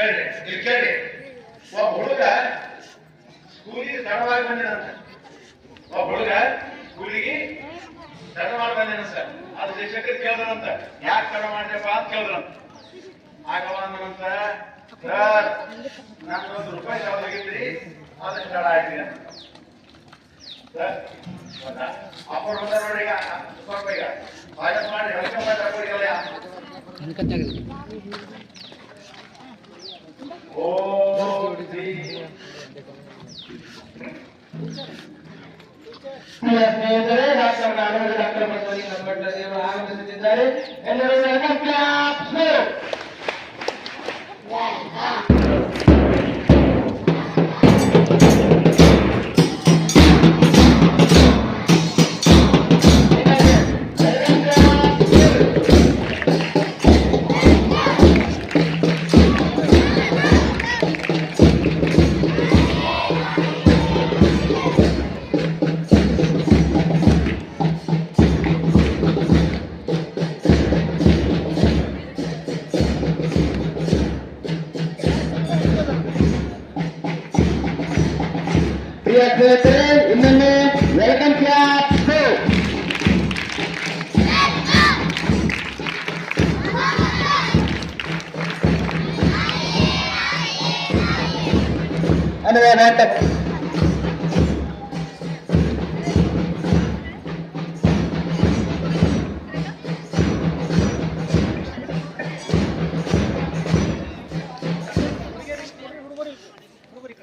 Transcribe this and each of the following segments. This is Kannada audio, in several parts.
ಕೇಳ್ರಿ ಇಲ್ಲಿ ಕೇಳ್ರಿ. ಒಬ್ಬ ಹುಡುಗ ಸ್ಕೂಲಿಗೆ ತಡವಾಗಿ ಬಂದಿರಂತ. ಒಬ್ಬ ಹುಡುಗ ಸ್ಕೂಲಿಗೆ ತಡ ಮಾಡಿ ಬಂದೇನ ಸರ್. ಅದು ಶಿಕ್ಷಕರು ಕೇಳಿದ್ರಂತ, ಯಾಕೆ ತಡ ಮಾಡಿದೆಪ್ಪ ಅಂತ ಕೇಳಿದ್ರಂತ. ಆಗವ ಅಂದ್ರಂತ, ಸರ್ ನಾನು ₹1 ಸಾಲಾಗಿದ್ರಿ ಅದಕ್ಕೆ ತಡ ಆಯ್ತು ಸರ್. ಅಪ್ಪ ನೋಡಿ ಈಗ ₹100 ಈಗ ಆಯ್ತು ಮಾಡಿ ರೊಕ್ಕ ಸ್ನೇಹಿತರೆ, ಡಾಕ್ಟರ್ ಬಸವಲಿಂಗ ಭಟ್ಲದೇವರು ಆಗಮಿಸುತ್ತಿದ್ದಾರೆ. ಎಲ್ಲರೂ ಇನ್ನೊಮ್ಮೆ ವೆಲ್ಕಮ್ ಕ್ಲಾಸ್. ಅನುವೆ ನಾಟಕ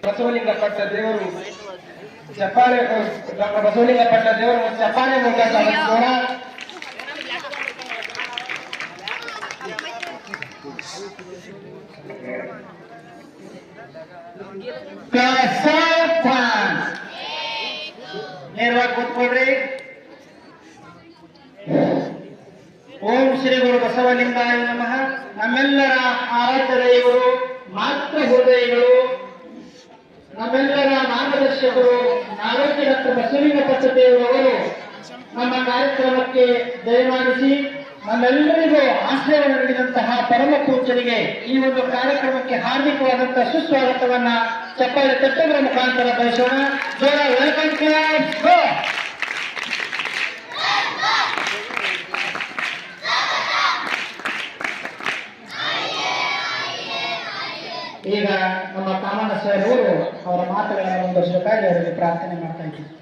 ಬಸವಲಿಂಗ ಪಟ್ಟ ದೇವರು ಚಪ್ಪಾಳೆ. ಡಾಕ್ಟರ್ ಬಸವಲಿಂಗ ಪಟ್ಟ ದೇವರು ಚಪ್ಪಾಳೆ ಮೂಲಕ ಸ್ವಾಗತಿಸೋಣ. ನೇರವಾಗಿ ಕೂತ್ಕೊಳ್ರಿ. ಓಂ ಶ್ರೀ ಗುರು ಬಸವಲಿಂಗಾಯ ನಮಃ. ನಮ್ಮೆಲ್ಲರ ಆರಾಧ್ಯ ದೈವರು, ಮಾತೃ ಹೃದಯಗಳು, ನಮ್ಮೆಲ್ಲರ ಮಾರ್ಗದರ್ಶಕರು ನಾವೇಕೆ ಡಾಕ್ಟರ್ ಬಸವಲಿಂಗ ಪಟ್ಟದೇವರವರು ನಮ್ಮ ಕಾರ್ಯಕ್ರಮಕ್ಕೆ ದಯಮಾಡಿಸಿ ನಮ್ಮೆಲ್ಲರಿಗೂ ಆಶ್ರಯ ನೀಡಿದಂತಹ ಪರಮ ಪೂಜ್ಯರಿಗೆ ಈ ಒಂದು ಕಾರ್ಯಕ್ರಮಕ್ಕೆ ಹಾರ್ದಿಕವಾದಂತಹ ಸುಸ್ವಾಗತವನ್ನ ಚಪ್ಪಾಳೆ ತಟ್ಟುಗಳ ಮುಖಾಂತರ ಬಯಸೋಣ. ಜೋರ ವೆಲ್ಕಮ್ ಕ್ಲಾಸ್. ಈಗ ನಮ್ಮ ಕಾಮಣ್ಣ ಸರ್ ಅವರು ಅವರ ಮಾತುಗಳನ್ನು ಮುಂದುವರಿಸಬೇಕಾಗಿ ಅವರಿಗೆ ಪ್ರಾರ್ಥನೆ ಮಾಡ್ತಾ ಇದ್ದೀವಿ.